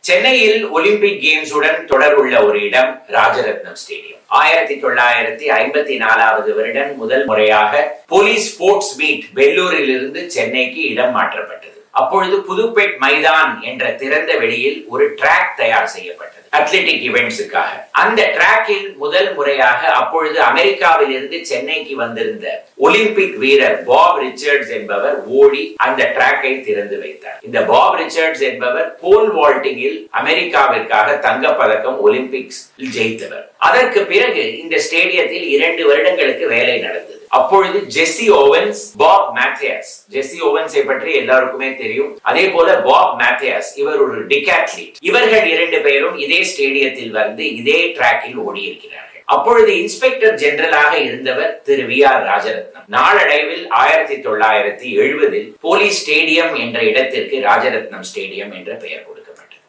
சென்னையில் ஒலிம்பிக் கேம்ஸுடன் தொடர்புள்ள ஒரு இடம் ராஜரத்னம் ஸ்டேடியம். 1954 வருடம் முதல் முறையாக போலீஸ் ஸ்போர்ட்ஸ் மீட் வெள்ளூரில் இருந்து சென்னைக்கு இடம் மாற்றப்பட்டது. அப்பொழுது புதுப்பேட் மைதான் என்ற திறந்த வெளியில் ஒரு ட்ராக் தயார் செய்யப்பட்டது அத்லெட்டிக் இவெண்ட்ஸுக்காக. அந்த டிராக்கில் முதல் முறையாக அப்பொழுது அமெரிக்காவில் இருந்து சென்னைக்கு வந்திருந்த ஒலிம்பிக் வீரர் பாப் ரிச்சர்ட்ஸ் என்பவர் ஓடி அந்த டிராக்கை திறந்து வைத்தார். இந்த பாப் ரிச்சர்ட்ஸ் என்பவர் போல் வால்டிங்கில் அமெரிக்காவிற்காக தங்கப்பதக்கம் ஒலிம்பிக்ஸ் ஜெயித்தவர். அதற்கு பிறகு இந்த ஸ்டேடியத்தில் 2 வருடங்களுக்கு வேலை நடந்தது. அப்பொழுது ஜெஸ்ஸி ஓவன்ஸ், பாப் மேத்தியாஸ், ஜெஸ்ஸி ஓவன்ஸை பற்றி எல்லாருக்குமே தெரியும். அதே போல பாப் மேத்தியாஸ், இவர் ஒரு டிகாத்லீட். இவர்கள் 2 பேரும் இதே ஸ்டேடியத்தில் வந்து இதே டிராக்கில் ஓடி இருக்கிறார்கள். அப்பொழுது இன்ஸ்பெக்டர் ஜெனரலாக இருந்தவர் திரு VR ராஜரத்னம். நாளடைவில் 1970 போலீஸ் ஸ்டேடியம் என்ற இடத்திற்கு ராஜரத்னம் ஸ்டேடியம் என்ற பெயர் கொடுத்தார்.